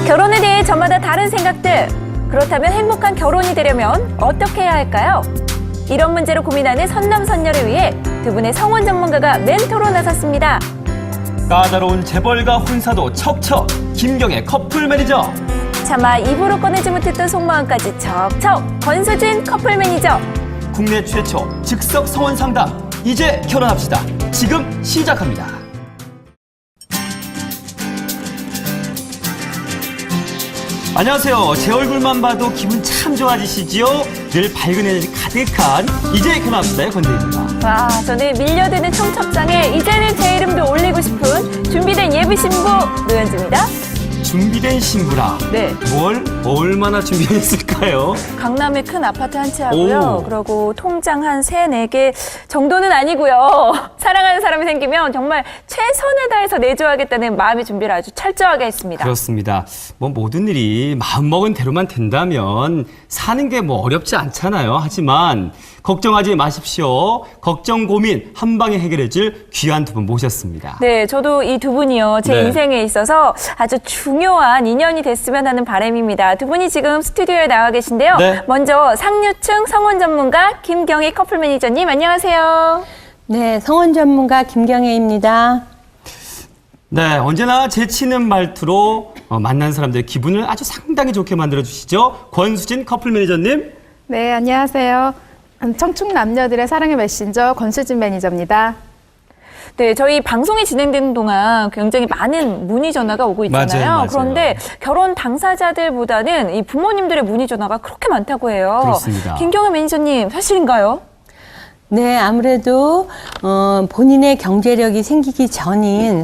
결혼에 대해 저마다 다른 생각들. 그렇다면 행복한 결혼이 되려면 어떻게 해야 할까요? 이런 문제로 고민하는 선남선녀를 위해 두 분의 성혼 전문가가 멘토로 나섰습니다. 까다로운 재벌가 혼사도 척척 김경의 커플 매니저. 차마 입으로 꺼내지 못했던 속마음까지 척척 권수진 커플 매니저. 국내 최초 즉석 성혼 상담. 이제 결혼합시다. 지금 시작합니다. 안녕하세요. 제 얼굴만 봐도 기분 참 좋아지시지요? 늘 밝은 에너지 가득한 이제 결혼합시다의 권대입니다. 와, 저는 밀려드는 청첩장에 이제는 제 이름도 올리고 싶은 준비된 예비 신부 노현주입니다. 준비된 신부라. 네. 뭘 얼마나 준비했을까요? 강남에 큰 아파트 한 채 하고요. 오. 그리고 통장 한 3, 4개 정도는 아니고요. 사랑하는 사람이 생기면 정말 최선을 다해서 내줘야겠다는 마음의 준비를 아주 철저하게 했습니다. 그렇습니다. 뭐 모든 일이 마음먹은 대로만 된다면 사는 게 뭐 어렵지 않잖아요. 하지만 걱정하지 마십시오. 걱정 고민 한 방에 해결해줄 귀한 두 분 모셨습니다. 네, 저도 이 두 분이요. 제 네. 인생에 있어서 아주 중요한 인연이 됐으면 하는 바람입니다. 두 분이 지금 스튜디오에 나와 계신데요. 네. 먼저 상류층 성혼 전문가 김경희 커플 매니저님 안녕하세요. 네, 성혼 전문가 김경애입니다. 네, 언제나 재치있는 말투로 만난 사람들의 기분을 아주 상당히 좋게 만들어주시죠. 권수진 커플 매니저님. 네, 안녕하세요. 청춘 남녀들의 사랑의 메신저 권수진 매니저입니다. 네, 저희 방송이 진행되는 동안 굉장히 많은 문의 전화가 오고 있잖아요. 맞아요. 그런데 결혼 당사자들보다는 이 부모님들의 문의 전화가 그렇게 많다고 해요. 그렇습니다. 김경희 매니저님 사실인가요? 네, 아무래도 본인의 경제력이 생기기 전인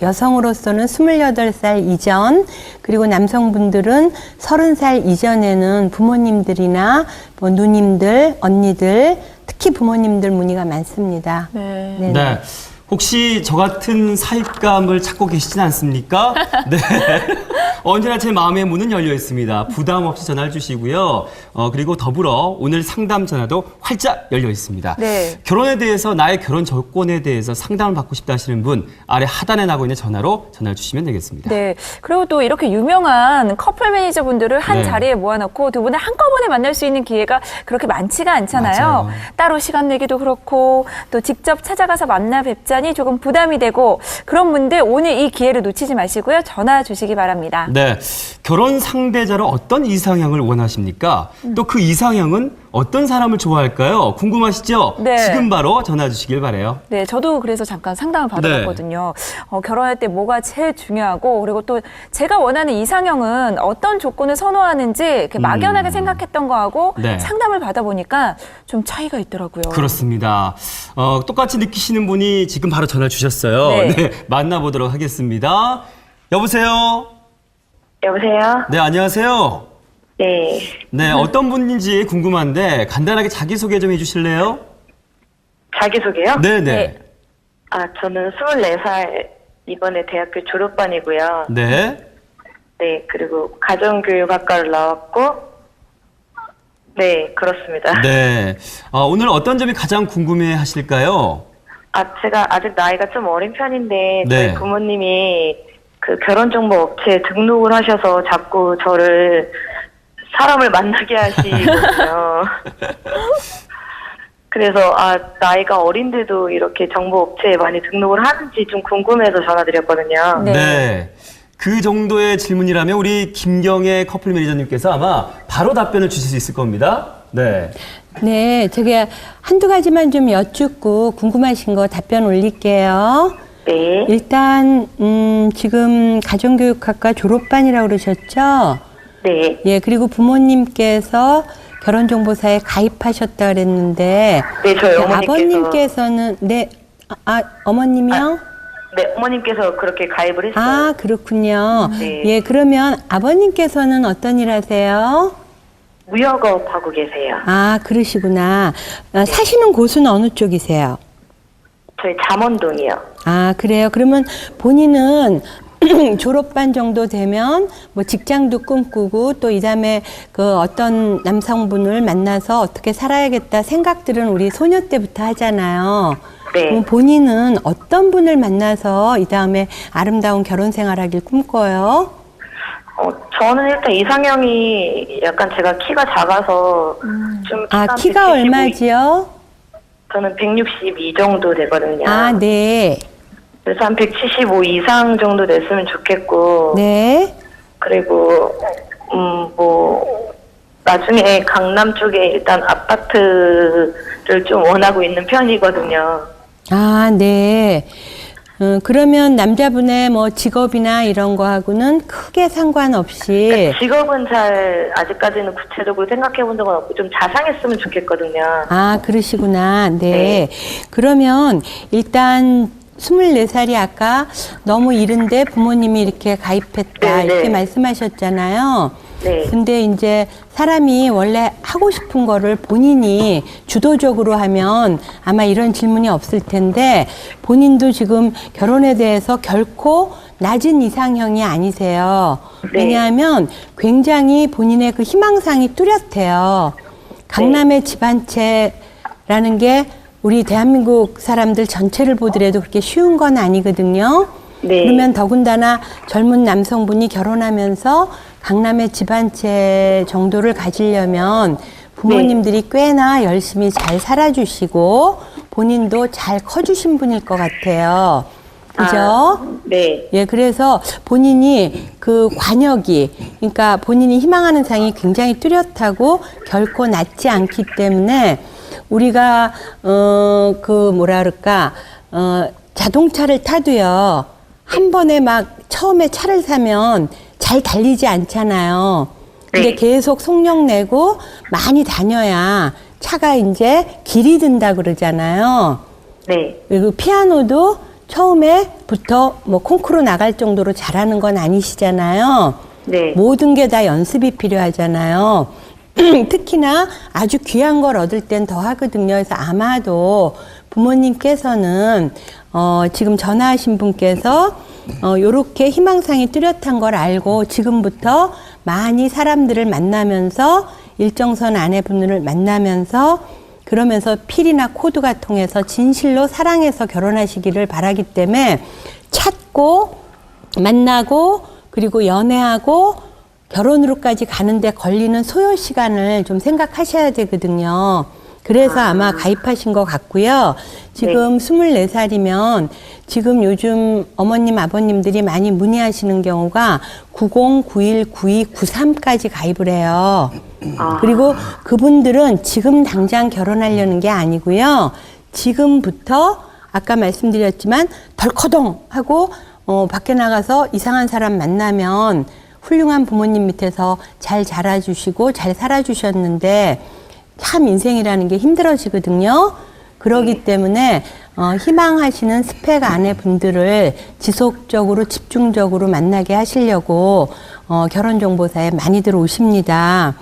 여성으로서는 28살 이전, 그리고 남성분들은 30살 이전에는 부모님들이나 뭐 누님들, 언니들, 특히 부모님들 문의가 많습니다. 네. 네. 네. 혹시 저 같은 사윗감을 찾고 계시진 않습니까? 네. 언제나 제 마음의 문은 열려 있습니다. 부담 없이 전화를 주시고요. 그리고 더불어 오늘 상담 전화도 활짝 열려 있습니다. 네. 결혼에 대해서 나의 결혼 조건에 대해서 상담을 받고 싶다 하시는 분 아래 하단에 나고 있는 전화로 전화를 주시면 되겠습니다. 네. 그리고 또 이렇게 유명한 커플 매니저분들을 한 네. 자리에 모아놓고 두 분을 한꺼번에 만날 수 있는 기회가 그렇게 많지가 않잖아요. 맞아요. 따로 시간 내기도 그렇고 또 직접 찾아가서 만나 뵙자니 조금 부담이 되고 그런 분들 오늘 이 기회를 놓치지 마시고요. 전화 주시기 바랍니다. 네. 결혼 상대자로 어떤 이상형을 원하십니까? 또 그 이상형은 어떤 사람을 좋아할까요? 궁금하시죠? 네. 지금 바로 전화 주시길 바라요. 네, 저도 그래서 잠깐 상담을 받아봤거든요. 결혼할 때 뭐가 제일 중요하고 그리고 또 제가 원하는 이상형은 어떤 조건을 선호하는지 이렇게 막연하게 생각했던 거하고 네. 상담을 받아보니까 좀 차이가 있더라고요. 그렇습니다. 똑같이 느끼시는 분이 지금 바로 전화 주셨어요. 네. 네, 만나보도록 하겠습니다. 여보세요? 여보세요? 네, 안녕하세요. 네. 네, 어떤 분인지 궁금한데 간단하게 자기소개 좀 해주실래요? 자기소개요? 네네. 네. 아, 저는 24살, 이번에 대학교 졸업반이고요. 네. 네, 그리고 가정교육학과를 나왔고, 네, 그렇습니다. 네. 오늘 어떤 점이 가장 궁금해 하실까요? 아, 제가 아직 나이가 좀 어린 편인데, 네. 저희 부모님이 그 결혼정보업체에 등록을 하셔서 자꾸 저를 사람을 만나게 하시거든요. 그래서 나이가 어린데도 이렇게 정보업체에 많이 등록을 하는지 좀 궁금해서 전화드렸거든요. 네. 네. 그 정도의 질문이라면 우리 김경애 커플 매니저님께서 아마 바로 답변을 주실 수 있을 겁니다. 네. 네, 제가 한두 가지만 좀 여쭙고 궁금하신 거 답변 올릴게요. 네. 일단 지금 가정교육학과 졸업반이라고 그러셨죠? 네. 예, 그리고 부모님께서 결혼정보사에 가입하셨다 그랬는데 네, 저희 그 어머니께서. 아버님께서는 어머님이요? 네, 어머님께서 그렇게 가입을 했어요. 아, 그렇군요. 네. 예, 그러면 아버님께서는 어떤 일 하세요? 무역업 하고 계세요. 아, 그러시구나. 사시는 곳은 어느 쪽이세요? 저희 잠원동이요. 아, 그래요? 그러면 본인은 졸업반 정도 되면 뭐 직장도 꿈꾸고 또 이다음에 그 어떤 남성분을 만나서 어떻게 살아야겠다 생각들은 우리 소녀 때부터 하잖아요. 네. 그럼 본인은 어떤 분을 만나서 이다음에 아름다운 결혼 생활하길 꿈꿔요? 저는 일단 이상형이 약간 제가 키가 작아서 좀 아, 키가 175 얼마지요? 저는 162 정도 되거든요. 아, 네. 그래서 한 175 이상 정도 됐으면 좋겠고. 네. 그리고 뭐 나중에 강남 쪽에 일단 아파트를 좀 원하고 있는 편이거든요. 아, 네. 그러면 남자분의 뭐 직업이나 이런 거하고는 크게 상관없이 직업은 잘 아직까지는 구체적으로 생각해 본 적은 없고 좀 자상했으면 좋겠거든요. 아, 그러시구나. 네. 그러면 일단 24살이 아까 너무 이른데 부모님이 이렇게 가입했다 네, 이렇게 네. 말씀하셨잖아요. 네. 근데 이제 사람이 원래 하고 싶은 거를 본인이 주도적으로 하면 아마 이런 질문이 없을 텐데 본인도 지금 결혼에 대해서 결코 낮은 이상형이 아니세요. 네. 왜냐하면 굉장히 본인의 그 희망사항이 뚜렷해요. 강남의 집안채라는 게 우리 대한민국 사람들 전체를 보더라도 그렇게 쉬운 건 아니거든요. 네. 그러면 더군다나 젊은 남성분이 결혼하면서 강남의 집안채 정도를 가지려면 부모님들이 꽤나 열심히 잘 살아주시고 본인도 잘 커주신 분일 것 같아요. 그죠? 네. 예, 그래서 본인이 그 관역이, 그러니까 본인이 희망하는 상이 굉장히 뚜렷하고 결코 낮지 않기 때문에 우리가, 자동차를 타도요, 한 번에 막 처음에 차를 사면 잘 달리지 않잖아요. 근데 네. 계속 속력 내고 많이 다녀야 차가 이제 길이 든다 그러잖아요. 네. 그리고 피아노도 처음에부터 뭐 콩쿠르 나갈 정도로 잘하는 건 아니시잖아요. 네. 모든 게 다 연습이 필요하잖아요. 특히나 아주 귀한 걸 얻을 땐 더 하거든요. 그래서 아마도 부모님께서는 지금 전화하신 분께서 요렇게 희망상이 뚜렷한 걸 알고 지금부터 많이 사람들을 만나면서 일정선 아내분을 만나면서 그러면서 필이나 코드가 통해서 진실로 사랑해서 결혼하시기를 바라기 때문에 찾고 만나고 그리고 연애하고 결혼으로까지 가는데 걸리는 소요 시간을 좀 생각하셔야 되거든요. 그래서 아마 가입하신 것 같고요. 지금 24살이면 지금 요즘 어머님, 아버님들이 많이 문의하시는 경우가 90, 91, 92, 93까지 가입을 해요. 그리고 그분들은 지금 당장 결혼하려는 게 아니고요. 지금부터 아까 말씀드렸지만 덜커덩 하고 밖에 나가서 이상한 사람 만나면 훌륭한 부모님 밑에서 잘 자라주시고 잘 살아주셨는데 참 인생이라는 게 힘들어지거든요. 그러기 때문에 희망하시는 스펙 아내분들을 지속적으로 집중적으로 만나게 하시려고 결혼정보사에 많이들 오십니다.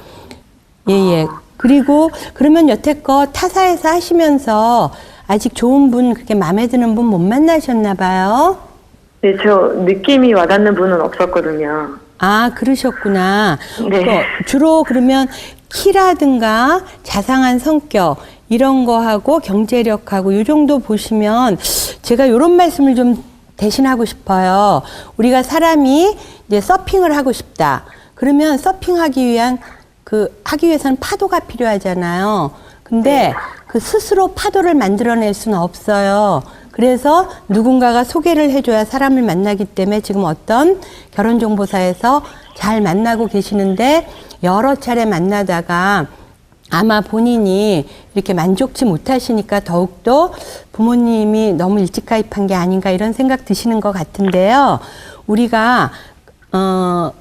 예. 그리고 그러면 여태껏 타사에서 하시면서 아직 좋은 분, 그렇게 마음에 드는 분 못 만나셨나 봐요? 네, 저 느낌이 와닿는 분은 없었거든요. 아, 그러셨구나. 네. 주로 그러면 키라든가 자상한 성격 이런 거하고 경제력하고 이 정도 보시면 제가 이런 말씀을 좀 대신하고 싶어요. 우리가 사람이 이제 서핑을 하고 싶다. 그러면 서핑하기 위해서는 파도가 필요하잖아요. 근데 그 스스로 파도를 만들어낼 수는 없어요. 그래서 누군가가 소개를 해줘야 사람을 만나기 때문에 지금 어떤 결혼정보사에서 잘 만나고 계시는데 여러 차례 만나다가 아마 본인이 이렇게 만족치 못하시니까 더욱더 부모님이 너무 일찍 가입한 게 아닌가 이런 생각 드시는 것 같은데요. 우리가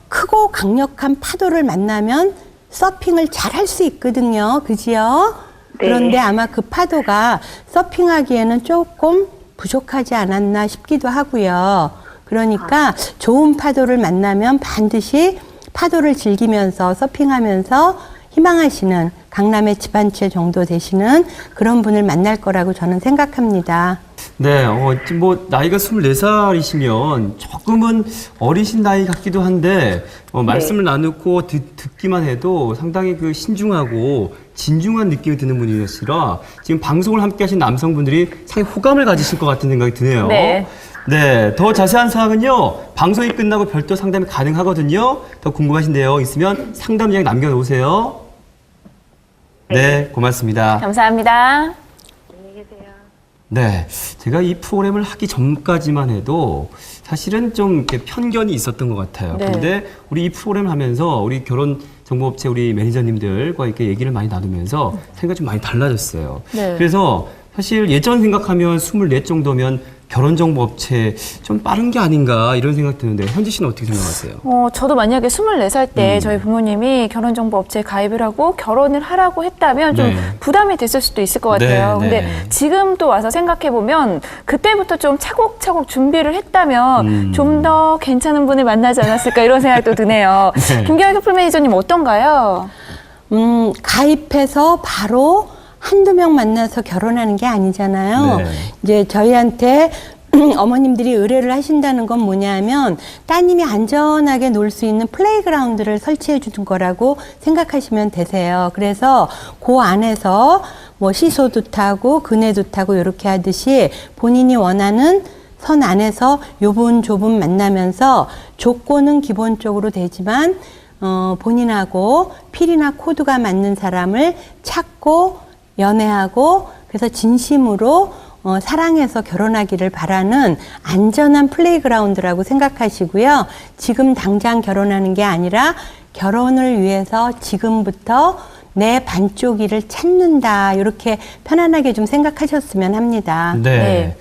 크고 강력한 파도를 만나면 서핑을 잘 할 수 있거든요. 그지요? 네. 그런데 아마 그 파도가 서핑하기에는 조금 부족하지 않았나 싶기도 하고요. 그러니까 좋은 파도를 만나면 반드시 파도를 즐기면서 서핑하면서 희망하시는 강남의 집안채 정도 되시는 그런 분을 만날 거라고 저는 생각합니다. 네, 뭐 나이가 24살이시면 조금은 어리신 나이 같기도 한데 말씀을 나누고 듣기만 해도 상당히 그 신중하고 진중한 느낌이 드는 분이시라 지금 방송을 함께 하신 남성분들이 상당히 호감을 가지실 것 같은 생각이 드네요. 네. 네, 더 자세한 사항은요, 방송이 끝나고 별도 상담이 가능하거든요. 더 궁금하신데요, 있으면 상담장 남겨놓으세요. 네, 고맙습니다. 감사합니다. 안녕히 계세요. 네, 제가 이 프로그램을 하기 전까지만 해도 사실은 좀 이렇게 편견이 있었던 것 같아요. 네. 근데 우리 이 프로그램을 하면서 우리 결혼정보업체 우리 매니저님들과 이렇게 얘기를 많이 나누면서 생각이 좀 많이 달라졌어요. 네. 그래서 사실 예전 생각하면 24 정도면 결혼정보업체 좀 빠른 게 아닌가 이런 생각 드는데 현지 씨는 어떻게 생각하세요? 저도 만약에 24살 때 저희 부모님이 결혼정보업체에 가입을 하고 결혼을 하라고 했다면 좀 네. 부담이 됐을 수도 있을 것 같아요. 네, 근데 네. 지금 또 와서 생각해보면 그때부터 좀 차곡차곡 준비를 했다면 좀 더 괜찮은 분을 만나지 않았을까 이런 생각도 드네요. 네. 김경희 커플 매니저님 어떤가요? 가입해서 바로 한두 명 만나서 결혼하는 게 아니잖아요. 네. 이제 저희한테 어머님들이 의뢰를 하신다는 건 뭐냐면 따님이 안전하게 놀 수 있는 플레이그라운드를 설치해 주는 거라고 생각하시면 되세요. 그래서 그 안에서 뭐 시소도 타고 그네도 타고 이렇게 하듯이 본인이 원하는 선 안에서 요분조분 만나면서 조건은 기본적으로 되지만 본인하고 필이나 코드가 맞는 사람을 찾고 연애하고 그래서 진심으로 사랑해서 결혼하기를 바라는 안전한 플레이그라운드라고 생각하시고요. 지금 당장 결혼하는 게 아니라 결혼을 위해서 지금부터 내 반쪽이를 찾는다. 이렇게 편안하게 좀 생각하셨으면 합니다. 네. 네.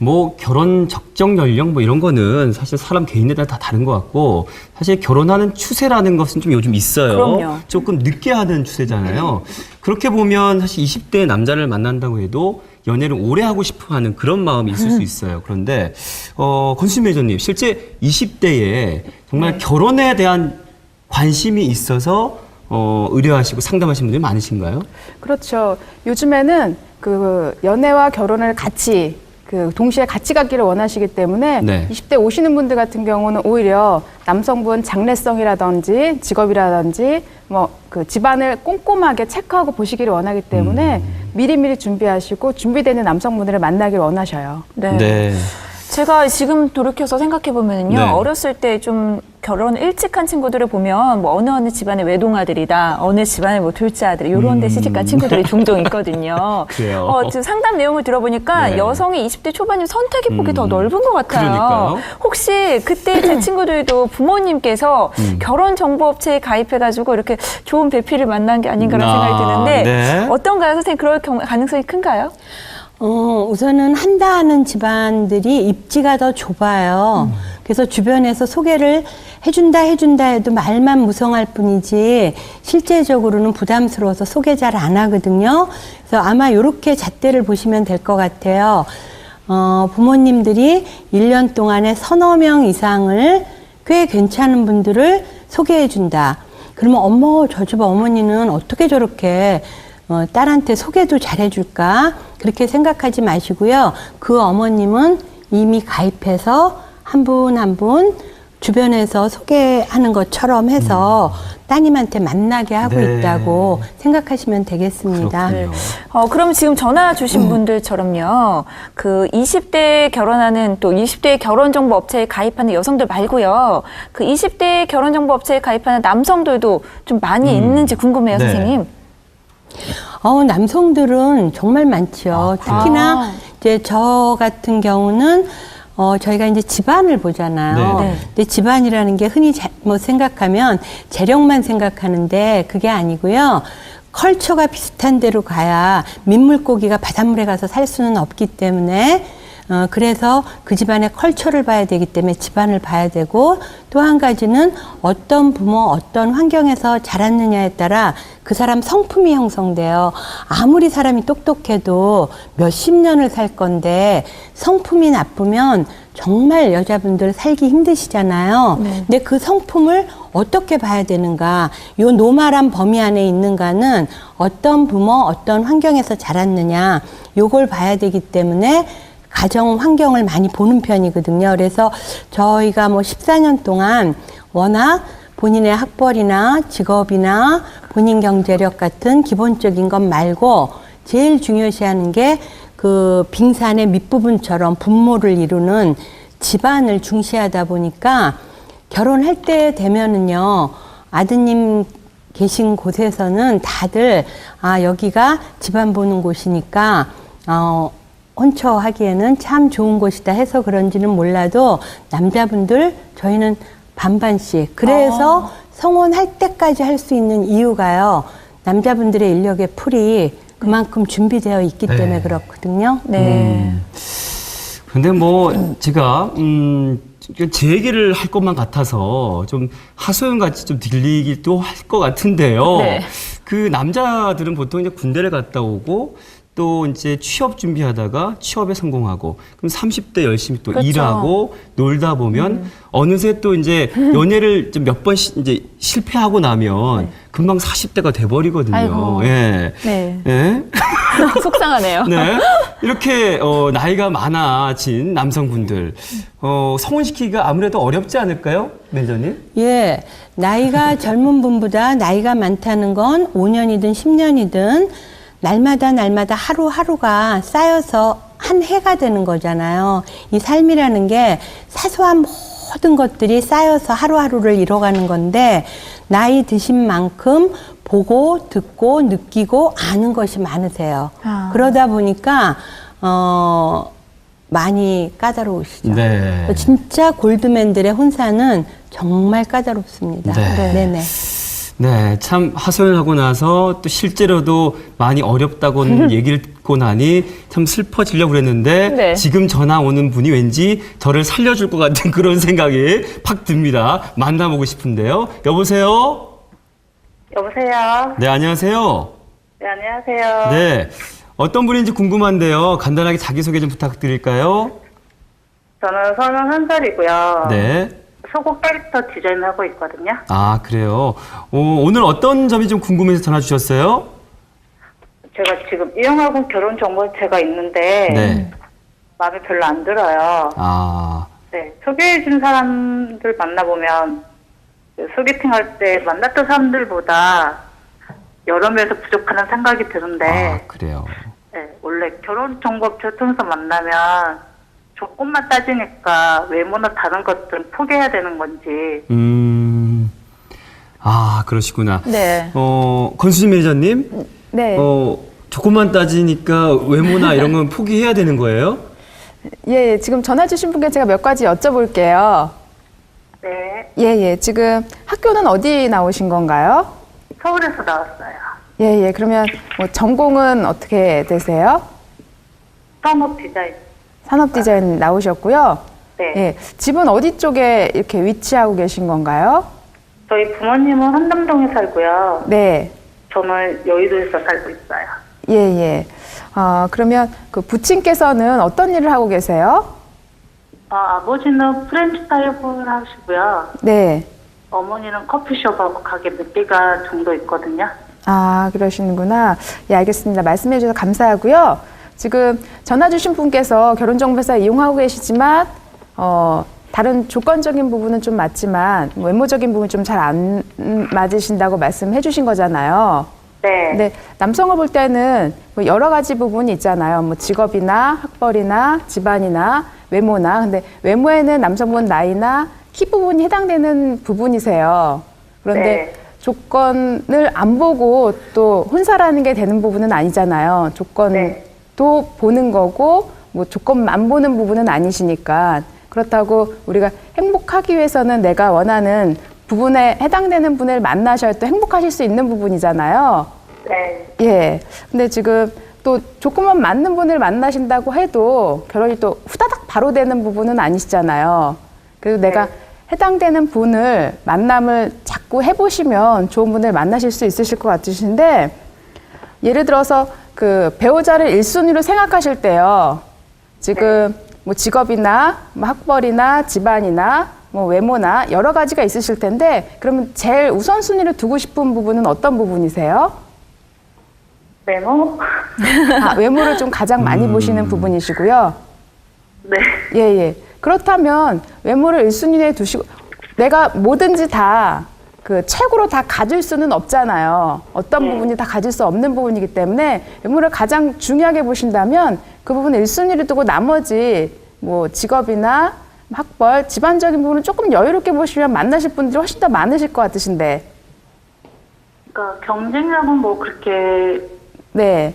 뭐 결혼 적정 연령 뭐 이런 거는 사실 사람 개인에 따라 다 다른 것 같고 사실 결혼하는 추세라는 것은 좀 요즘 있어요. 그럼요. 조금 늦게 하는 추세잖아요. 그렇게 보면 사실 20대 남자를 만난다고 해도 연애를 오래 하고 싶어 하는 그런 마음이 있을 수 있어요. 그런데 권수진 매니저님 실제 20대에 정말 결혼에 대한 관심이 있어서 의뢰하시고 상담하시는 분들이 많으신가요? 그렇죠. 요즘에는 그 연애와 결혼을 같이 동시에 같이 가기를 원하시기 때문에 네. 20대 오시는 분들 같은 경우는 오히려 남성분 장래성이라든지 직업이라든지 뭐 그 집안을 꼼꼼하게 체크하고 보시기를 원하기 때문에 미리미리 준비하시고 준비되는 남성분들을 만나길 원하셔요. 네. 제가 지금 돌이켜서 생각해보면요. 네. 어렸을 때 좀 결혼 일찍 한 친구들을 보면 뭐 어느 집안의 외동아들이다, 어느 집안의 뭐 둘째 아들, 이런 데 시집간 친구들이 종종 있거든요. 그래요? 지금 상담 내용을 들어보니까 네. 여성이 20대 초반이면 선택의 폭이 더 넓은 것 같아요. 그러니까요. 혹시 그때 제 친구들도 부모님께서 결혼정보업체에 가입해가지고 이렇게 좋은 배필을 만난 게 아닌가라는 생각이 드는데 네. 어떤가요? 선생님, 그럴 가능성이 큰가요? 우선은 한다는 집안들이 입지가 더 좁아요. 그래서 주변에서 소개를 해준다 해도 말만 무성할 뿐이지 실제적으로는 부담스러워서 소개 잘 안 하거든요. 그래서 아마 이렇게 잣대를 보시면 될 것 같아요. 부모님들이 1년 동안에 서너 명 이상을 꽤 괜찮은 분들을 소개해준다. 그러면 어머, 저 집 어머니는 어떻게 저렇게 딸한테 소개도 잘해줄까? 그렇게 생각하지 마시고요. 그 어머님은 이미 가입해서 한 분 한 분 주변에서 소개하는 것처럼 해서 따님한테 만나게 하고 네. 있다고 생각하시면 되겠습니다. 그렇군요. 그럼 지금 전화 주신 분들처럼요. 그 20대에 결혼하는 또 20대 결혼정보업체에 가입하는 여성들 말고요. 그 20대 결혼정보업체에 가입하는 남성들도 좀 많이 있는지 궁금해요, 네. 선생님. 남성들은 정말 많죠. 특히나 이제 저 같은 경우는 저희가 이제 집안을 보잖아요. 네. 근데 집안이라는 게 흔히 생각하면 재력만 생각하는데 그게 아니고요. 컬처가 비슷한 데로 가야 민물고기가 바닷물에 가서 살 수는 없기 때문에 그래서 그 집안의 컬처를 봐야 되기 때문에 집안을 봐야 되고 또 한 가지는 어떤 부모, 어떤 환경에서 자랐느냐에 따라 그 사람 성품이 형성돼요. 아무리 사람이 똑똑해도 몇십 년을 살 건데 성품이 나쁘면 정말 여자분들 살기 힘드시잖아요. 근데 그 성품을 어떻게 봐야 되는가? 요 노말한 범위 안에 있는가는 어떤 부모, 어떤 환경에서 자랐느냐, 요걸 봐야 되기 때문에 가정 환경을 많이 보는 편이거든요. 그래서 저희가 뭐 14년 동안 워낙 본인의 학벌이나 직업이나 본인 경제력 같은 기본적인 것 말고 제일 중요시하는 게 그 빙산의 밑부분처럼 분모를 이루는 집안을 중시하다 보니까 결혼할 때 되면은요, 아드님 계신 곳에서는 다들 여기가 집안 보는 곳이니까 혼처하기에는 참 좋은 곳이다 해서 그런지는 몰라도 남자분들 저희는 반반씩 그래서 성혼할 때까지 할 수 있는 이유가요, 남자분들의 인력의 풀이 그만큼 준비되어 있기 네. 때문에 그렇거든요. 네. 근데 뭐 제가 제 얘기를 할 것만 같아서 좀 하소연 같이 좀 들리기도 할 것 같은데요. 네. 그 남자들은 보통 이제 군대를 갔다 오고 또 이제 취업 준비하다가 취업에 성공하고 그럼 30대 열심히 또 그렇죠. 일하고 놀다 보면 어느새 또 이제 연애를 좀 몇 번 이제 실패하고 나면 금방 40대가 돼버리거든요. 아이고. 예. 네. 예. 속상하네요. 네. 이렇게 나이가 많아진 남성분들 성혼시키기가 아무래도 어렵지 않을까요, 매니저님? 예, 나이가 젊은 분보다 나이가 많다는 건 5년이든 10년이든 날마다 하루하루가 쌓여서 한 해가 되는 거잖아요. 이 삶이라는 게 사소한 모든 것들이 쌓여서 하루하루를 이뤄가는 건데 나이 드신 만큼 보고 듣고 느끼고 아는 것이 많으세요. 그러다 보니까 많이 까다로우시죠. 네. 진짜 골드맨들의 혼사는 정말 까다롭습니다. 네. 네네. 네, 참 하소연을 하고 나서 또 실제로도 많이 어렵다고 얘기를 듣고 나니 참 슬퍼지려고 그랬는데 네. 지금 전화 오는 분이 왠지 저를 살려줄 것 같은 그런 생각이 팍 듭니다. 만나보고 싶은데요. 여보세요? 여보세요? 네, 안녕하세요. 네, 안녕하세요. 네, 어떤 분인지 궁금한데요. 간단하게 자기소개 좀 부탁드릴까요? 저는 31살이고요. 네. 속옷 캐릭터 디자인하고 있거든요. 아, 그래요. 오늘 어떤 점이 좀 궁금해서 전화 주셨어요? 제가 지금 이용학원 결혼정보제가 있는데 네. 마음에 별로 안 들어요. 아, 네, 소개해준 사람들 만나보면 소개팅할 때 만났던 사람들보다 여러 명에서 부족하는 생각이 드는데 아, 그래요. 네, 원래 결혼정보업체 통해서 만나면 조건만 따지니까 외모나 다른 것들은 포기해야 되는 건지. 아, 그러시구나. 네. 권수진 매니저님, 네. 조건만 따지니까 외모나 이런 건 포기해야 되는 거예요? 예, 지금 전화 주신 분께 제가 몇 가지 여쭤볼게요. 네, 예. 지금 학교는 어디 나오신 건가요? 서울에서 나왔어요. 예. 그러면 뭐 전공은 어떻게 되세요? 산업 디자인. 산업 디자인 나오셨고요. 네. 예. 집은 어디 쪽에 이렇게 위치하고 계신 건가요? 저희 부모님은 한남동에 살고요. 네. 저는 여의도에서 살고 있어요. 예. 그러면 그 부친께서는 어떤 일을 하고 계세요? 아버지는 프렌치 타이어를 하시고요. 네. 어머니는 커피숍하고 가게 몇 개가 정도 있거든요. 아, 그러시는구나. 예, 알겠습니다. 말씀해 주셔서 감사하고요. 지금 전화 주신 분께서 결혼정보회사 이용하고 계시지만 다른 조건적인 부분은 좀 맞지만 외모적인 부분이 좀 잘 안 맞으신다고 말씀해 주신 거잖아요. 네. 근데 남성을 볼 때는 뭐 여러 가지 부분이 있잖아요. 뭐 직업이나 학벌이나 집안이나 외모나. 근데 외모에는 남성분 나이나 키 부분이 해당되는 부분이세요. 그런데 네. 조건을 안 보고 또 혼사라는 게 되는 부분은 아니잖아요. 조건도 네. 보는 거고 뭐 조건만 보는 부분은 아니시니까. 그렇다고 우리가 행복하기 위해서는 내가 원하는 부분에 해당되는 분을 만나셔야 또 행복하실 수 있는 부분이잖아요. 네. 예. 근데 지금 또 조건만 맞는 분을 만나신다고 해도 결혼이 또 후다닥 바로 되는 부분은 아니시잖아요. 그래서 내가 해당되는 분을 만남을 자꾸 해보시면 좋은 분을 만나실 수 있으실 것 같으신데, 예를 들어서 그 배우자를 1순위로 생각하실 때요. 지금 뭐 직업이나 뭐 학벌이나 집안이나 뭐 외모나 여러 가지가 있으실 텐데, 그러면 제일 우선순위로 두고 싶은 부분은 어떤 부분이세요? 외모? 외모를 좀 가장 많이 보시는 부분이시고요. 네. 예. 그렇다면 외모를 1순위에 두시고, 내가 뭐든지 다 그 최고로 다 가질 수는 없잖아요. 어떤 부분이 다 가질 수 없는 부분이기 때문에 외모를 가장 중요하게 보신다면 그 부분을 1순위를 두고 나머지 뭐 직업이나 학벌, 집안적인 부분은 조금 여유롭게 보시면 만나실 분들이 훨씬 더 많으실 것 같으신데. 그러니까 경쟁력은 뭐 그렇게 네.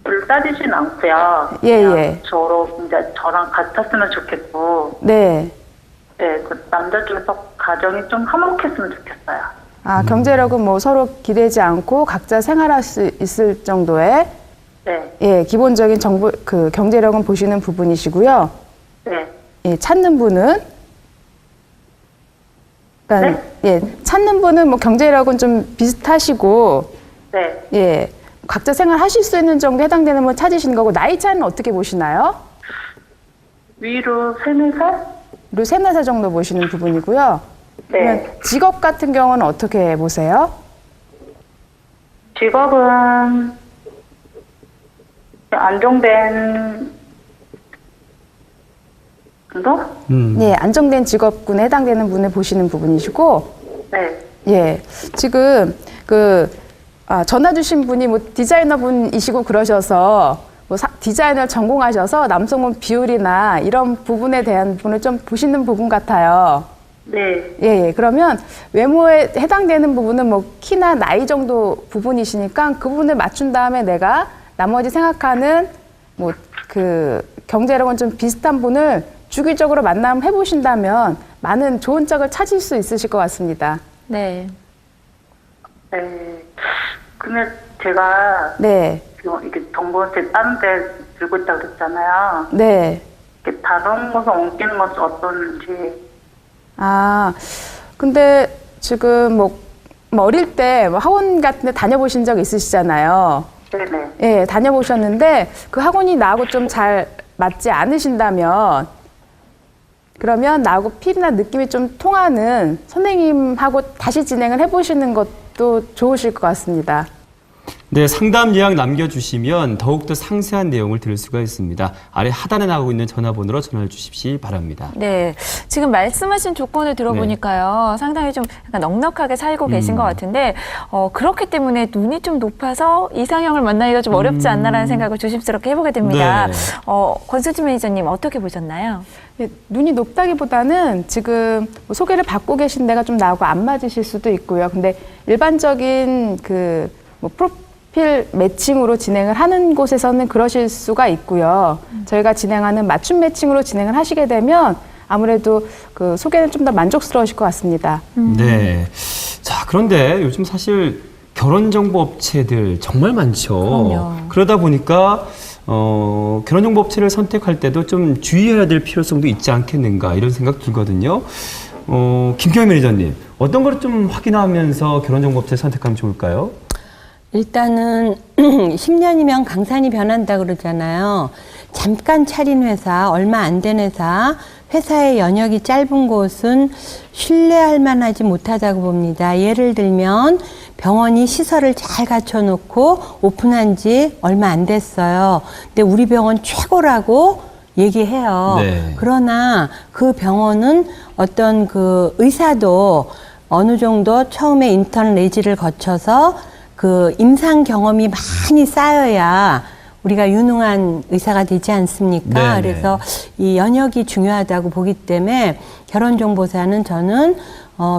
별로 따지진 않고요. 예, 그냥 예. 저랑 같았으면 좋겠고, 네. 네, 그 남자 쪽에서 가정이 좀 화목했으면 좋겠어요. 아, 경제력은 뭐 서로 기대지 않고 각자 생활할 수 있을 정도의 네, 예, 기본적인 정보 그 경제력은 보시는 부분이시고요. 네, 예, 찾는 분은 그러니까 예, 찾는 분은 뭐 경제력은 좀 비슷하시고 네. 예, 각자 생활하실 수 있는 정도 해당되는 분 찾으시는 거고 나이 차이는 어떻게 보시나요? 위로 3-4살? 그리고 3-4살 정도 보시는 부분이고요. 네. 그러면 직업 같은 경우는 어떻게 보세요? 직업은 안정된 정도? 예, 안정된 직업군에 해당되는 분을 보시는 부분이시고 네. 예, 지금 전화 주신 분이 뭐 디자이너 분이시고 그러셔서 뭐 디자인을 전공하셔서 남성분 비율이나 이런 부분에 대한 부분을 좀 보시는 부분 같아요. 네. 예, 예. 그러면 외모에 해당되는 부분은 뭐 키나 나이 정도 부분이시니까 그 부분을 맞춘 다음에 내가 나머지 생각하는 뭐 그 경제력은 좀 비슷한 분을 주기적으로 만남 해보신다면 많은 좋은 짝을 찾을 수 있으실 것 같습니다. 네. 네. 근데 제가 네, 이렇게 정보원책 다른 데 들고 있다고 그랬잖아요. 네. 이렇게 다른 곳에 옮기는 것은 어떤지. 아, 근데 지금 뭐 어릴 때 뭐 학원 같은 데 다녀보신 적 있으시잖아요. 네네. 예, 다녀보셨는데 그 학원이 나하고 좀 잘 맞지 않으신다면 그러면 나하고 필이나 느낌이 좀 통하는 선생님하고 다시 진행을 해보시는 것도 좋으실 것 같습니다. 네, 상담 예약 남겨주시면 더욱더 상세한 내용을 들을 수가 있습니다. 아래 하단에 나오고 있는 전화번호로 전화를 주십시 바랍니다. 네. 지금 말씀하신 조건을 들어보니까요. 상당히 좀 약간 넉넉하게 살고 계신 것 같은데, 그렇기 때문에 눈이 좀 높아서 이상형을 만나기가 좀 어렵지 않나라는 생각을 조심스럽게 해보게 됩니다. 네. 권수진 매니저님 어떻게 보셨나요? 예, 눈이 높다기보다는 지금 뭐 소개를 받고 계신 데가 좀 나하고 안 맞으실 수도 있고요. 근데 일반적인 뭐 프로필 매칭으로 진행을 하는 곳에서는 그러실 수가 있고요. 저희가 진행하는 맞춤 매칭으로 진행을 하시게 되면 아무래도 그 소개는 좀 더 만족스러우실 것 같습니다. 네. 자, 그런데 요즘 사실 결혼정보업체들 정말 많죠. 그럼요. 그러다 보니까 결혼정보업체를 선택할 때도 좀 주의해야 될 필요성도 있지 않겠는가 이런 생각 들거든요. 김경희 매니저님, 어떤 걸 좀 확인하면서 결혼정보업체 선택하면 좋을까요? 일단은 10년이면 강산이 변한다 그러잖아요. 잠깐 차린 회사, 얼마 안 된 회사의 연역이 짧은 곳은 신뢰할 만하지 못하다고 봅니다. 예를 들면 병원이 시설을 잘 갖춰놓고 오픈한 지 얼마 안 됐어요. 근데 우리 병원 최고라고 얘기해요. 네. 그러나 그 병원은 어떤 그 의사도 어느 정도 처음에 인턴 레지를 거쳐서 그 임상 경험이 많이 쌓여야 우리가 유능한 의사가 되지 않습니까? 네네. 그래서 이 연역이 중요하다고 보기 때문에 결혼정보사는 저는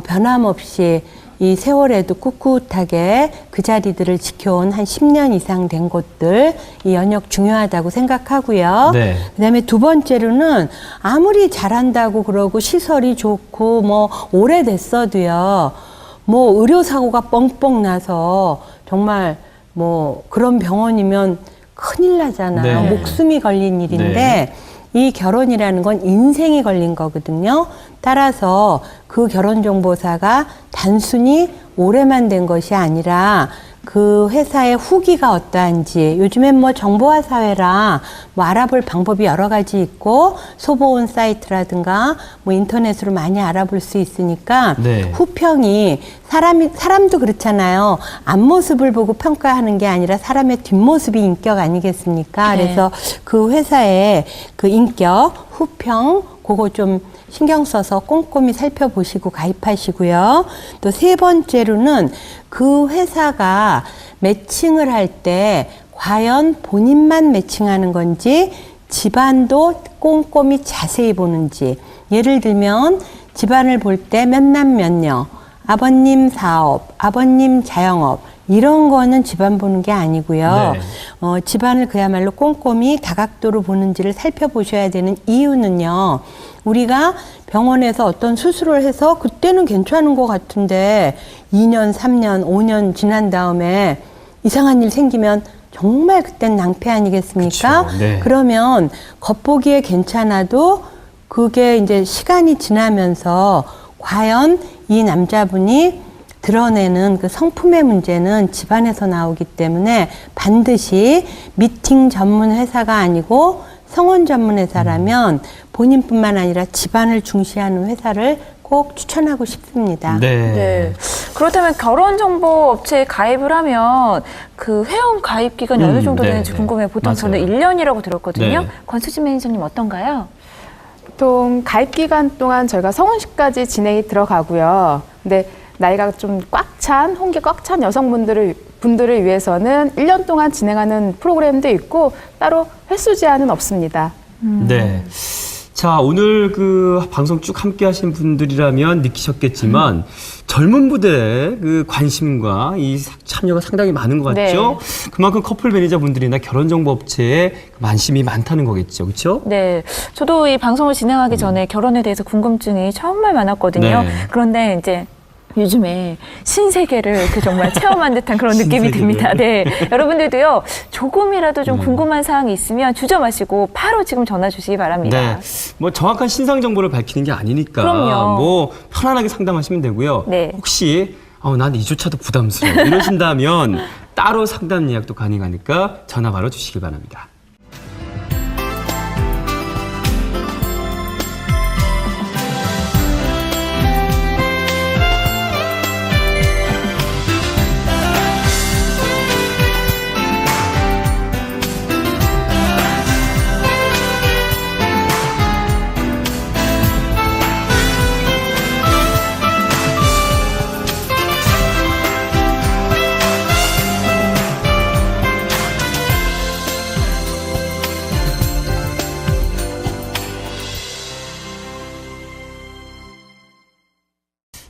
변함없이 이 세월에도 꿋꿋하게 그 자리들을 지켜온 한 10년 이상 된 곳들 이 연역 중요하다고 생각하고요. 네. 그다음에 두 번째로는 아무리 잘한다고 그러고 시설이 좋고 뭐 오래됐어도요. 뭐 의료사고가 뻥뻥 나서 정말 뭐 그런 병원이면 큰일 나잖아요. 네. 목숨이 걸린 일인데 네. 이 결혼이라는 건 인생이 걸린 거거든요. 따라서 그 결혼정보사가 단순히 올해만 된 것이 아니라 그 회사의 후기가 어떠한지 요즘엔 뭐 정보화 사회라 뭐 알아볼 방법이 여러 가지 있고 소보온 사이트라든가 뭐 인터넷으로 많이 알아볼 수 있으니까 네. 후평이 사람도 그렇잖아요. 앞모습을 보고 평가하는 게 아니라 사람의 뒷모습이 인격 아니겠습니까? 네. 그래서 그 회사의 그 인격, 후평 그거 좀 신경 써서 꼼꼼히 살펴보시고 가입하시고요. 또 세 번째로는 그 회사가 매칭을 할 때 과연 본인만 매칭하는 건지 집안도 꼼꼼히 자세히 보는지, 예를 들면 집안을 볼 때 몇 남 몇녀, 아버님 사업, 아버님 자영업, 이런 거는 집안 보는 게 아니고요. 네. 집안을 그야말로 꼼꼼히 다각도로 보는지를 살펴보셔야 되는 이유는요. 우리가 병원에서 어떤 수술을 해서 그때는 괜찮은 것 같은데 2년, 3년, 5년 지난 다음에 이상한 일 생기면 정말 그땐 낭패 아니겠습니까? 그쵸, 네. 그러면 겉보기에 괜찮아도 그게 이제 시간이 지나면서 과연 이 남자분이 드러내는 그 성품의 문제는 집안에서 나오기 때문에 반드시 미팅 전문 회사가 아니고 성원 전문 회사라면 본인뿐만 아니라 집안을 중시하는 회사를 꼭 추천하고 싶습니다. 네. 그렇다면 결혼정보업체에 가입을 하면 그 회원 가입 기간이 어느 정도 네, 되는지 네. 궁금해요. 보통 저는 맞아요. 1년이라고 들었거든요. 네. 권수진 매니저님 어떤가요? 보통 가입 기간 동안 저희가 성혼식까지 진행이 들어가고요. 근데 나이가 좀 꽉 찬, 홍기 꽉 찬 분들을 위해서는 1년 동안 진행하는 프로그램도 있고 따로 횟수 제한은 없습니다. 네. 자, 오늘 그 방송 쭉 함께 하신 분들이라면 느끼셨겠지만 젊은 분들의 그 관심과 이 참여가 상당히 많은 것 같죠? 그만큼 커플 매니저분들이나 결혼정보업체에 관심이 많다는 거겠죠. 그렇죠? 네. 저도 이 방송을 진행하기 전에 결혼에 대해서 궁금증이 정말 많았거든요. 네. 그런데 이제 요즘에 신세계를 이렇게 정말 체험한 듯한 그런 느낌이 신세계를. 듭니다. 네. 여러분들도요, 조금이라도 좀 궁금한 사항이 있으면 주저 마시고 바로 지금 전화 주시기 바랍니다. 네. 뭐 정확한 신상 정보를 밝히는 게 아니니까 그럼요. 뭐 편안하게 상담하시면 되고요. 네. 혹시 난 이조차도 부담스러워 이러신다면 따로 상담 예약도 가능하니까 전화 바로 주시기 바랍니다.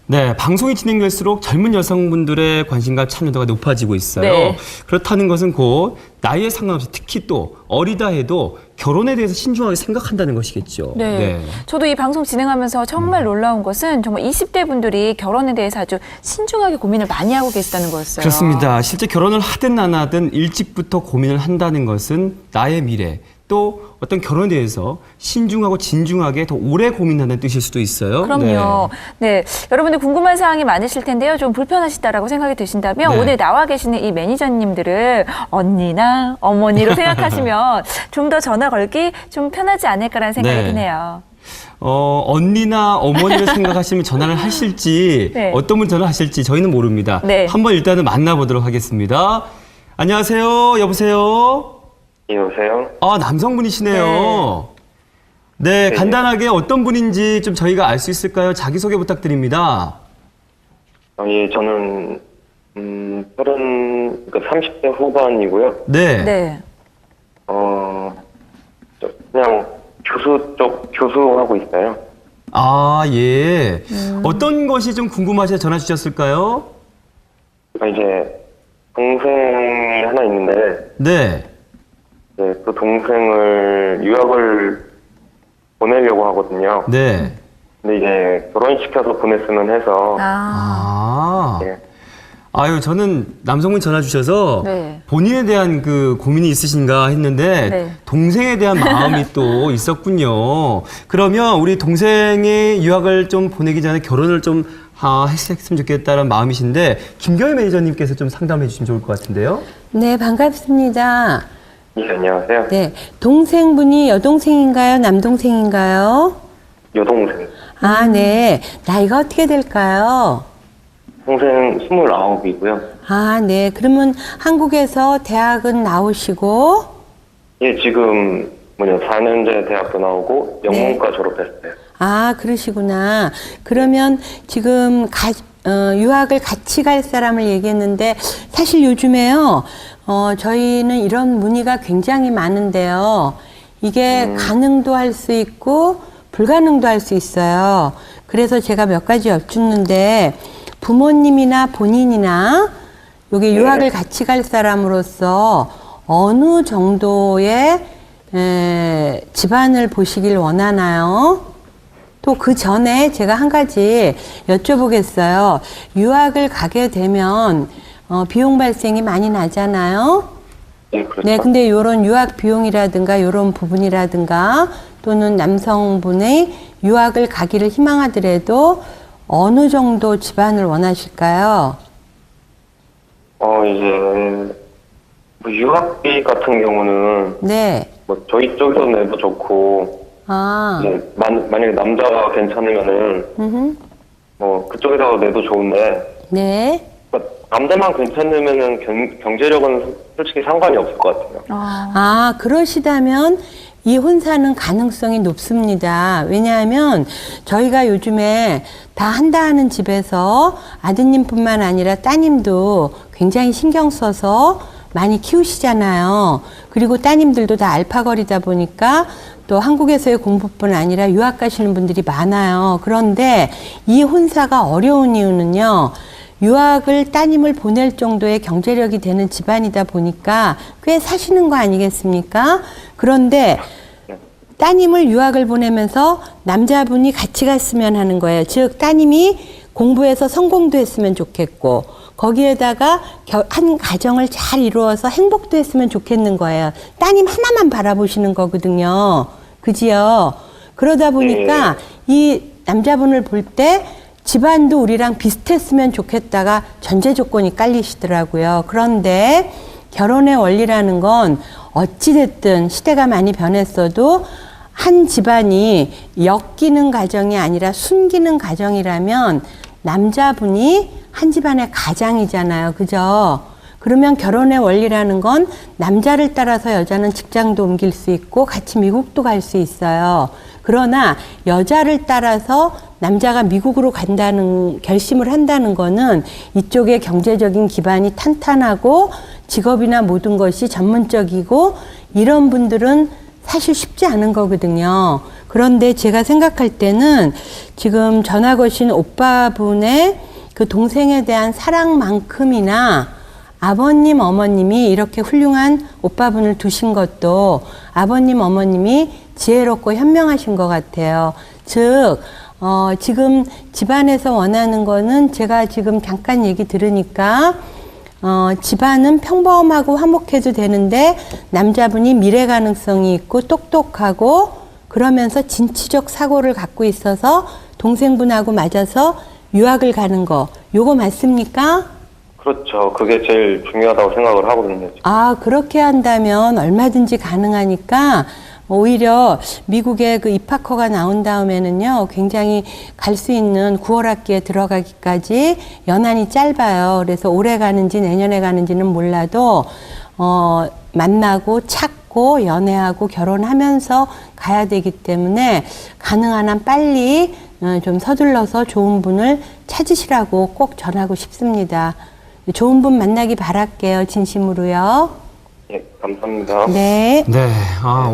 네, 방송이 진행될수록 젊은 여성분들의 관심과 참여도가 높아지고 있어요. 네. 그렇다는 것은 곧 나이에 상관없이 특히 또 어리다 해도 결혼에 대해서 신중하게 생각한다는 것이겠죠. 네. 저도 이 방송 진행하면서 정말 놀라운 것은 정말 20대 분들이 결혼에 대해서 아주 신중하게 고민을 많이 하고 계시다는 거였어요. 그렇습니다. 실제 결혼을 하든 안 하든 일찍부터 고민을 한다는 것은 나의 미래, 또 어떤 결혼에 대해서 신중하고 진중하게 더 오래 고민하는 뜻일 수도 있어요. 그럼요. 네. 여러분들 궁금한 사항이 많으실 텐데요. 좀 불편하시다라고 생각이 드신다면 네. 오늘 나와 계시는 이 매니저님들을 언니나 어머니로 생각하시면 좀 더 전화 걸기 좀 편하지 않을까라는 생각이 네. 드네요. 언니나 어머니를 생각하시면 전화를 하실지 네. 어떤 분 전화하실지 저희는 모릅니다. 네. 한번 일단은 만나보도록 하겠습니다. 안녕하세요. 여보세요. 예, 여보세요? 남성분이시네요. 네, 간단하게 어떤 분인지 좀 저희가 알 수 있을까요? 자기소개 부탁드립니다. 예, 저는, 30대 후반이고요. 네. 네. 그냥 교수하고 있어요. 예. 어떤 것이 좀 궁금하셔서 전화 주셨을까요? 이제, 동생이 하나 있는데, 네. 네, 그 동생을 유학을 보내려고 하거든요. 네. 근데 이제 결혼시켜서 보냈으면 해서, 예, 아유, 저는 남성분 전화 주셔서 네. 본인에 대한 그 고민이 있으신가 했는데 네. 동생에 대한 마음이 또 있었군요. 그러면 우리 동생의 유학을 좀 보내기 전에 결혼을 좀 했으면 좋겠다는 마음이신데 김경희 매니저님께서 좀 상담해 주시면 좋을 것 같은데요. 네, 반갑습니다. 예, 안녕하세요. 네, 동생분이 여동생인가요? 남동생인가요? 여동생. 네. 나이가 어떻게 될까요? 동생 29이고요. 네. 그러면 한국에서 대학은 나오시고, 예, 지금 4년제 대학도 나오고 영문과 졸업했어요. 그러시구나. 그러면 지금 유학을 같이 갈 사람을 얘기했는데, 사실 요즘에요, 저희는 이런 문의가 굉장히 많은데요. 이게 가능도 할 수 있고 불가능도 할 수 있어요. 그래서 제가 몇 가지 여쭙는데 부모님이나 본인이나 여기 유학을 같이 갈 사람으로서 어느 정도의 집안을 보시길 원하나요? 또 그 전에 제가 한 가지 여쭤보겠어요. 유학을 가게 되면 비용 발생이 많이 나잖아요. 네, 그렇죠. 네, 근데 이런 유학 비용이라든가 이런 부분이라든가 또는 남성분의 유학을 가기를 희망하더라도 어느 정도 집안을 원하실까요? 이제 뭐 유학비 같은 경우는 네. 뭐 저희 쪽에서 내도 좋고 이제 만약에 남자가 괜찮으면은 뭐 그쪽에서 내도 좋은데 네. 그러니까 남자만 괜찮으면은 경제력은 솔직히 상관이 없을 것 같아요. 그러시다면 이 혼사는 가능성이 높습니다. 왜냐하면 저희가 요즘에 다 한다 하는 집에서 아드님뿐만 아니라 따님도 굉장히 신경 써서 많이 키우시잖아요. 그리고 따님들도 다 알파걸이다 보니까 또 한국에서의 공부뿐 아니라 유학 가시는 분들이 많아요. 그런데 이 혼사가 어려운 이유는요. 유학을 따님을 보낼 정도의 경제력이 되는 집안이다 보니까 꽤 사시는 거 아니겠습니까? 그런데 따님을 유학을 보내면서 남자분이 같이 갔으면 하는 거예요. 즉 따님이 공부해서 성공도 했으면 좋겠고 거기에다가 한 가정을 잘 이루어서 행복도 했으면 좋겠는 거예요. 따님 하나만 바라보시는 거거든요. 그지요? 그러다 보니까 이 남자분을 볼 때 집안도 우리랑 비슷했으면 좋겠다가 전제 조건이 깔리시더라고요. 그런데 결혼의 원리라는 건 어찌됐든 시대가 많이 변했어도 한 집안이 엮이는 가정이 아니라 순기는 가정이라면 남자분이 한 집안의 가장이잖아요. 그죠? 그러면 결혼의 원리라는 건 남자를 따라서 여자는 직장도 옮길 수 있고 같이 미국도 갈 수 있어요. 그러나 여자를 따라서 남자가 미국으로 간다는 결심을 한다는 거는 이쪽의 경제적인 기반이 탄탄하고 직업이나 모든 것이 전문적이고 이런 분들은 사실 쉽지 않은 거거든요. 그런데 제가 생각할 때는 지금 전화 거신 오빠분의 그 동생에 대한 사랑만큼이나 아버님, 어머님이 이렇게 훌륭한 오빠분을 두신 것도 아버님, 어머님이 지혜롭고 현명하신 것 같아요. 즉, 지금 집안에서 원하는 거는 제가 지금 잠깐 얘기 들으니까 집안은 평범하고 화목해도 되는데 남자분이 미래 가능성이 있고 똑똑하고 그러면서 진취적 사고를 갖고 있어서 동생분하고 맞아서 유학을 가는 거 요거 맞습니까? 그렇죠. 그게 제일 중요하다고 생각을 하거든요. 그렇게 한다면 얼마든지 가능하니까 오히려 미국에 그 입학허가 나온 다음에는요, 굉장히 갈 수 있는 9월 학기에 들어가기까지 연한이 짧아요. 그래서 올해 가는지 내년에 가는지는 몰라도, 만나고 찾고 연애하고 결혼하면서 가야 되기 때문에 가능한 한 빨리 좀 서둘러서 좋은 분을 찾으시라고 꼭 전하고 싶습니다. 좋은 분 만나기 바랄게요. 진심으로요. 예, 감사합니다. 네. 네,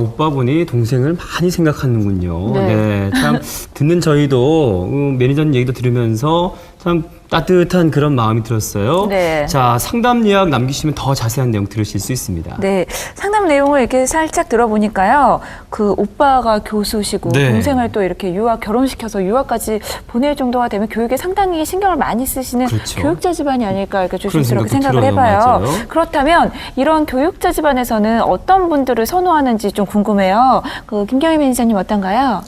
오빠분이 동생을 많이 생각하는군요. 네. 네, 참 듣는 저희도 매니저님 얘기도 들으면서 참 따뜻한 그런 마음이 들었어요. 네. 자, 상담 예약 남기시면 더 자세한 내용 들으실 수 있습니다. 네, 상담 내용을 이렇게 살짝 들어보니까요. 그 오빠가 교수시고 네. 동생을 또 이렇게 유학 결혼시켜서 유학까지 보낼 정도가 되면 교육에 상당히 신경을 많이 쓰시는 그렇죠. 교육자 집안이 아닐까 이렇게 그런 조심스럽게 생각도 생각을 들어요. 해봐요. 맞아요. 그렇다면 이런 교육자 집안에서는 어떤 분들을 선호하는지 좀 궁금해요. 그 김경희 매니저님 어떤가요?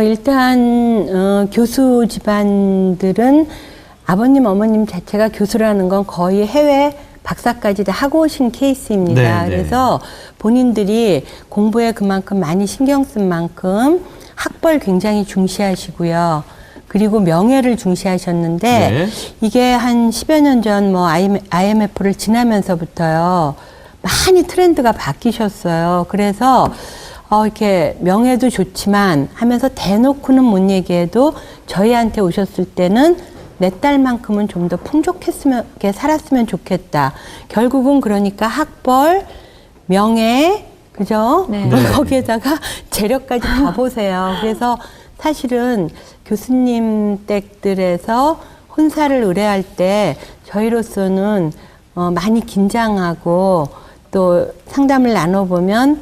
일단 교수 집안들은 아버님, 어머님 자체가 교수라는 건 거의 해외 박사까지 다 하고 오신 케이스입니다. 네, 네. 그래서 본인들이 공부에 그만큼 많이 신경 쓴 만큼 학벌 굉장히 중시하시고요. 그리고 명예를 중시하셨는데 네. 이게 한 10여 년 전 뭐 IMF를 지나면서부터요. 많이 트렌드가 바뀌셨어요. 그래서 이렇게 명예도 좋지만 하면서 대놓고는 못 얘기해도 저희한테 오셨을 때는 내 딸만큼은 좀 더 풍족했으면, 살았으면 좋겠다. 결국은 그러니까 학벌, 명예, 그죠? 네. 거기에다가 재력까지 다 보세요. 그래서 사실은 교수님 댁들에서 혼사를 의뢰할 때 저희로서는 많이 긴장하고 또 상담을 나눠보면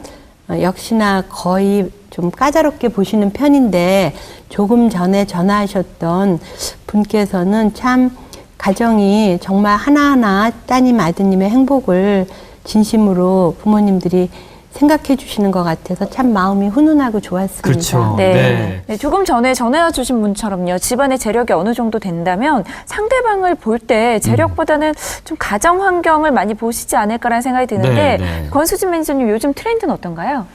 역시나 거의 좀 까다롭게 보시는 편인데 조금 전에 전화하셨던 분께서는 참 가정이 정말 하나하나 따님 아드님의 행복을 진심으로 부모님들이 생각해 주시는 것 같아서 참 마음이 훈훈하고 좋았습니다. 그렇죠. 네. 네. 네, 조금 전에 전화 주신 분처럼요. 집안의 재력이 어느 정도 된다면 상대방을 볼 때 재력보다는 좀 가정 환경을 많이 보시지 않을까라는 생각이 드는데 네, 네. 권수진 매니저님 요즘 트렌드는 어떤가요?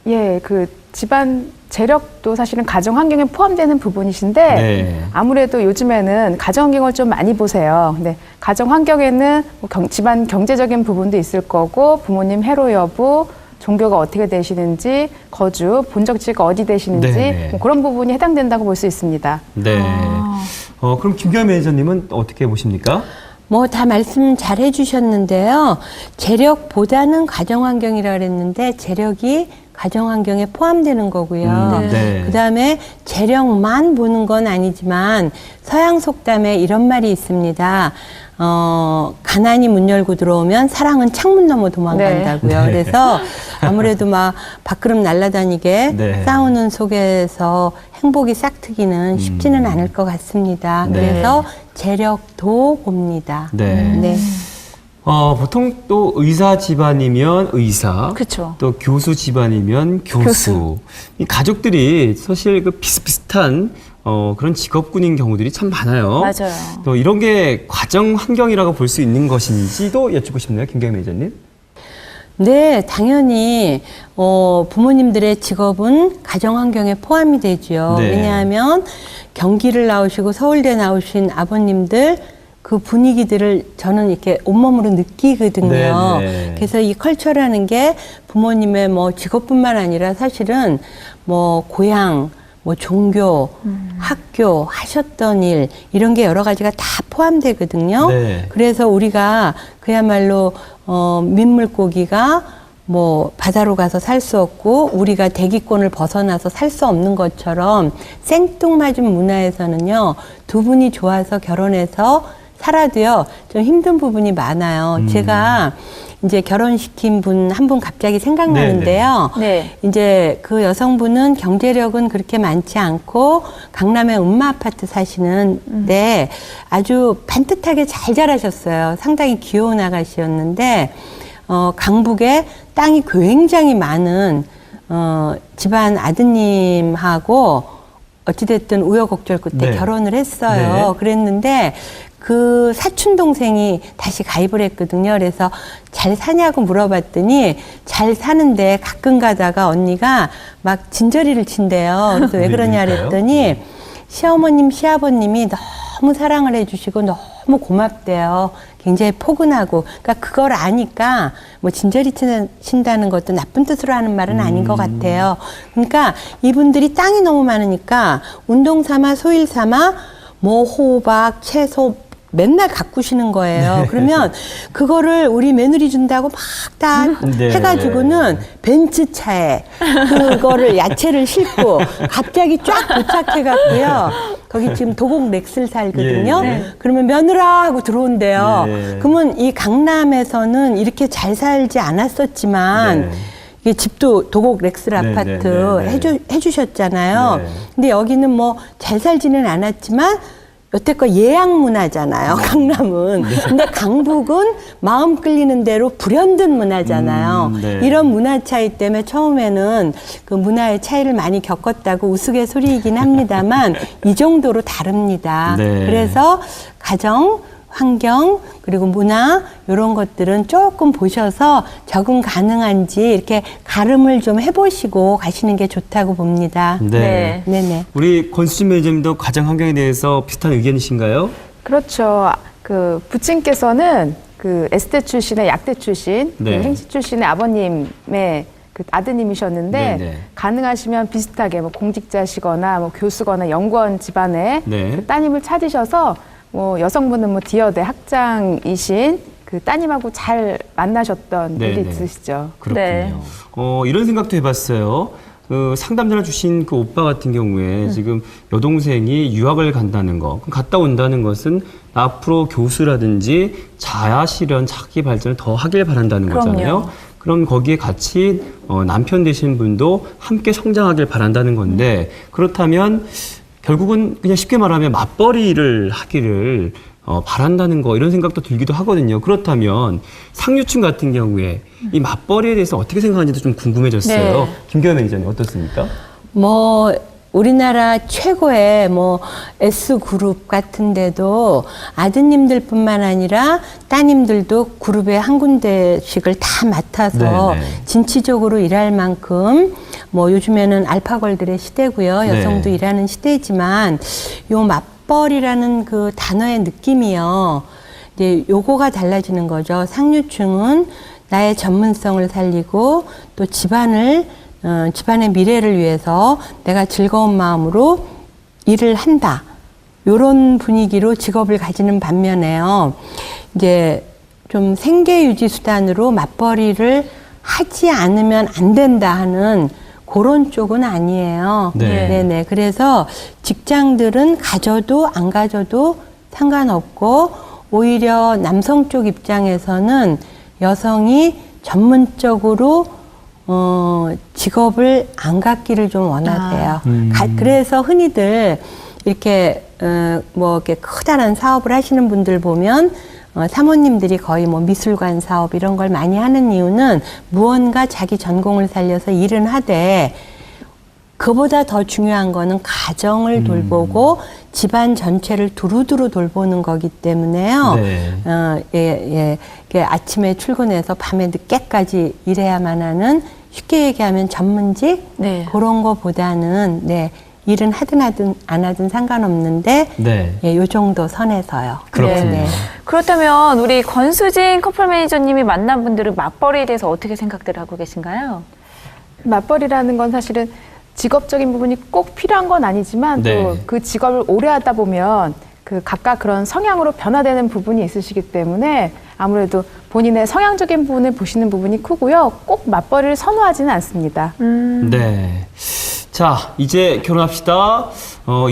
예, 그 집안 재력도 사실은 가정 환경에 포함되는 부분이신데 네. 아무래도 요즘에는 가정 환경을 좀 많이 보세요. 근데 가정 환경에는 뭐 집안 경제적인 부분도 있을 거고 부모님 해로 여부, 종교가 어떻게 되시는지, 거주, 본적지가 어디 되시는지 네. 뭐 그런 부분이 해당된다고 볼 수 있습니다. 네. 그럼 김경희 매니저님은 어떻게 보십니까? 뭐 다 말씀 잘 해주셨는데요. 재력보다는 가정환경이라 그랬는데 재력이 가정환경에 포함되는 거고요. 네. 그다음에 재력만 보는 건 아니지만 서양 속담에 이런 말이 있습니다. 가난이 문 열고 들어오면 사랑은 창문 넘어 도망간다고요. 네. 그래서 아무래도 막 밥그릇 날아다니게 네. 싸우는 속에서 행복이 싹트기는 쉽지는 않을 것 같습니다. 네. 그래서 재력도 봅니다. 네. 네. 보통 또 의사 집안이면 의사, 그쵸. 또 교수 집안이면 교수. 이 가족들이 사실 그 비슷비슷한 그런 직업군인 경우들이 참 많아요. 맞아요. 또 이런 게 가정 환경이라고 볼 수 있는 것인지도 여쭙고 싶네요, 김경희 매니저님. 네, 당연히 부모님들의 직업은 가정 환경에 포함이 되죠. 네. 왜냐하면 경기를 나오시고 서울대 나오신 아버님들 그 분위기들을 저는 이렇게 온몸으로 느끼거든요. 네, 네. 그래서 이 컬처라는 게 부모님의 뭐 직업뿐만 아니라 사실은 뭐 고향, 뭐 종교, 학교, 하셨던 일 이런 게 여러 가지가 다 포함되거든요. 네. 그래서 우리가 그야말로 민물고기가 뭐 바다로 가서 살 수 없고 우리가 대기권을 벗어나서 살 수 없는 것처럼 생뚱맞은 문화에서는요, 두 분이 좋아서 결혼해서 살아도요 좀 힘든 부분이 많아요. 제가 이제 결혼시킨 분 한 분 갑자기 생각나는데요. 네. 이제 그 여성분은 경제력은 그렇게 많지 않고 강남의 음마 아파트 사시는데 아주 반듯하게 잘 자라셨어요. 상당히 귀여운 아가씨였는데 강북에 땅이 굉장히 많은 집안 아드님하고 어찌됐든 우여곡절 끝에 네. 결혼을 했어요. 네. 그랬는데 그 사촌 동생이 다시 가입을 했거든요. 그래서 잘 사냐고 물어봤더니 잘 사는데 가끔 가다가 언니가 막 진저리를 친대요. 그래서 왜 그러냐 왜일까요? 그랬더니 시어머님, 시아버님이 너무 사랑을 해주시고 너무 고맙대요. 굉장히 포근하고. 그러니까 그걸 아니까 뭐 진저리 친다는 것도 나쁜 뜻으로 하는 말은 아닌 것 같아요. 그러니까 이분들이 땅이 너무 많으니까 운동 삼아 소일 삼아 뭐 호박, 채소 맨날 가꾸시는 거예요. 그러면 그거를 우리 며느리 준다고 막 다 네. 해가지고는 벤츠차에 그거를 야채를 싣고 갑자기 쫙 도착해갖고요. 거기 지금 도곡 렉스를 살거든요. 예, 네. 그러면 며느라 하고 들어온대요. 네. 그러면 이 강남에서는 이렇게 잘 살지 않았었지만 네. 이게 집도 도곡 렉스 네, 아파트 네, 네. 해주셨잖아요. 네. 근데 여기는 뭐 잘 살지는 않았지만 여태껏 예약 문화잖아요, 강남은. 근데 강북은 마음 끌리는 대로 불현듯 문화잖아요. 네. 이런 문화 차이 때문에 처음에는 그 문화의 차이를 많이 겪었다고 우스갯소리이긴 합니다만 이 정도로 다릅니다. 네. 그래서 가정, 환경, 그리고 문화 이런 것들은 조금 보셔서 적응 가능한지 이렇게 가름을 좀 해보시고 가시는 게 좋다고 봅니다. 네. 네네. 우리 권수진 매니저님도 가정 환경에 대해서 비슷한 의견이신가요? 그렇죠. 그 부친께서는 그 S대 출신의 약대 출신, 네. 그 행시 출신의 아버님의 그 아드님이셨는데 네, 네. 가능하시면 비슷하게 뭐 공직자시거나 뭐 교수거나 연구원 집안에 네. 그 따님을 찾으셔서 뭐 여성분은 뭐 디어대 학장이신 그 따님하고 잘 만나셨던 네, 일이 네. 있으시죠. 그렇군요. 네. 이런 생각도 해봤어요. 그 상담 전화 주신 그 오빠 같은 경우에 지금 여동생이 유학을 간다는 거, 그럼 갔다 온다는 것은 앞으로 교수라든지 자아 실현, 자기 발전을 더 하길 바란다는 그럼요. 거잖아요. 그럼 거기에 같이 남편 되신 분도 함께 성장하길 바란다는 건데 그렇다면 결국은 그냥 쉽게 말하면 맞벌이를 하기를 바란다는 거 이런 생각도 들기도 하거든요. 그렇다면 상류층 같은 경우에 이 맞벌이에 대해서 어떻게 생각하는지도 좀 궁금해졌어요. 네. 김경연 매니저님 어떻습니까? 뭐 우리나라 최고의 뭐 S그룹 같은 데도 아드님들뿐만 아니라 따님들도 그룹에 한 군데씩을 다 맡아서 네네. 진취적으로 일할 만큼 뭐 요즘에는 알파걸들의 시대고요. 네. 여성도 일하는 시대지만 요 맞벌이라는 그 단어의 느낌이요. 이제 요거가 달라지는 거죠. 상류층은 나의 전문성을 살리고 또 집안의 미래를 위해서 내가 즐거운 마음으로 일을 한다. 요런 분위기로 직업을 가지는 반면에요. 이제 좀 생계 유지 수단으로 맞벌이를 하지 않으면 안 된다 하는 그런 쪽은 아니에요. 네. 네네. 그래서 직장들은 가져도 안 가져도 상관없고 오히려 남성 쪽 입장에서는 여성이 전문적으로 직업을 안 갖기를 좀 원하세요. 그래서 흔히들 이렇게 뭐 이렇게 커다란 사업을 하시는 분들 보면 사모님들이 거의 뭐 미술관 사업 이런 걸 많이 하는 이유는 무언가 자기 전공을 살려서 일은 하되 그보다 더 중요한 거는 가정을 돌보고 집안 전체를 두루두루 돌보는 거기 때문에요. 네. 이게 아침에 출근해서 밤에 늦게까지 일해야만 하는 쉽게 얘기하면 전문직 네. 그런 거보다는 네. 일은 하든 안 하든 상관없는데 네. 예, 요 정도 선에서요. 그렇군요. 네. 그렇다면 우리 권수진 커플 매니저님이 만난 분들은 맞벌이에 대해서 어떻게 생각들 하고 계신가요? 맞벌이라는 건 사실은 직업적인 부분이 꼭 필요한 건 아니지만 네. 또 그 직업을 오래 하다 보면 그 각각 그런 성향으로 변화되는 부분이 있으시기 때문에 아무래도 본인의 성향적인 부분을 보시는 부분이 크고요. 꼭 맞벌이를 선호하지는 않습니다. 네. 자, 이제 결혼합시다.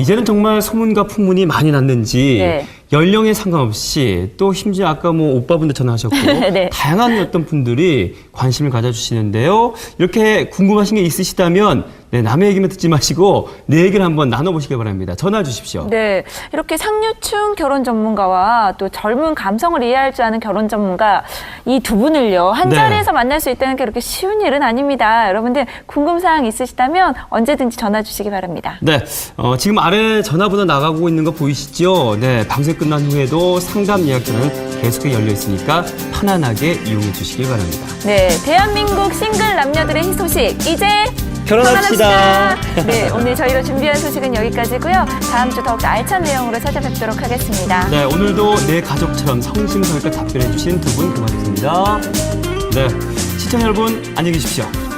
이제는 정말 소문과 풍문이 많이 났는지 네. 연령에 상관없이 또 심지어 아까 뭐 오빠분들 전화하셨고 네. 다양한 어떤 분들이 관심을 가져주시는데요. 이렇게 궁금하신 게 있으시다면 네, 남의 얘기만 듣지 마시고 내 얘기를 한번 나눠보시기 바랍니다. 전화 주십시오. 네, 이렇게 상류층 결혼 전문가와 또 젊은 감성을 이해할 줄 아는 결혼 전문가 이 두 분을요 한 네. 자리에서 만날 수 있다는 게 그렇게 쉬운 일은 아닙니다. 여러분들 궁금사항 있으시다면 언제든지 전화 주시기 바랍니다. 네, 지금 아래 전화번호 나가고 있는 거 보이시죠? 네, 방송 끝난 후에도 상담 예약 전화는 계속해 열려 있으니까 편안하게 이용해 주시길 바랍니다. 네, 대한민국 싱글 남녀들의 희소식 이제 결혼합시다. 네, 오늘 저희가 준비한 소식은 여기까지고요. 다음 주 더욱 알찬 내용으로 찾아뵙도록 하겠습니다. 네, 오늘도 내 가족처럼 성심성의껏 답변해 주신 두 분 고맙습니다. 네, 시청자 여러분 안녕히 계십시오.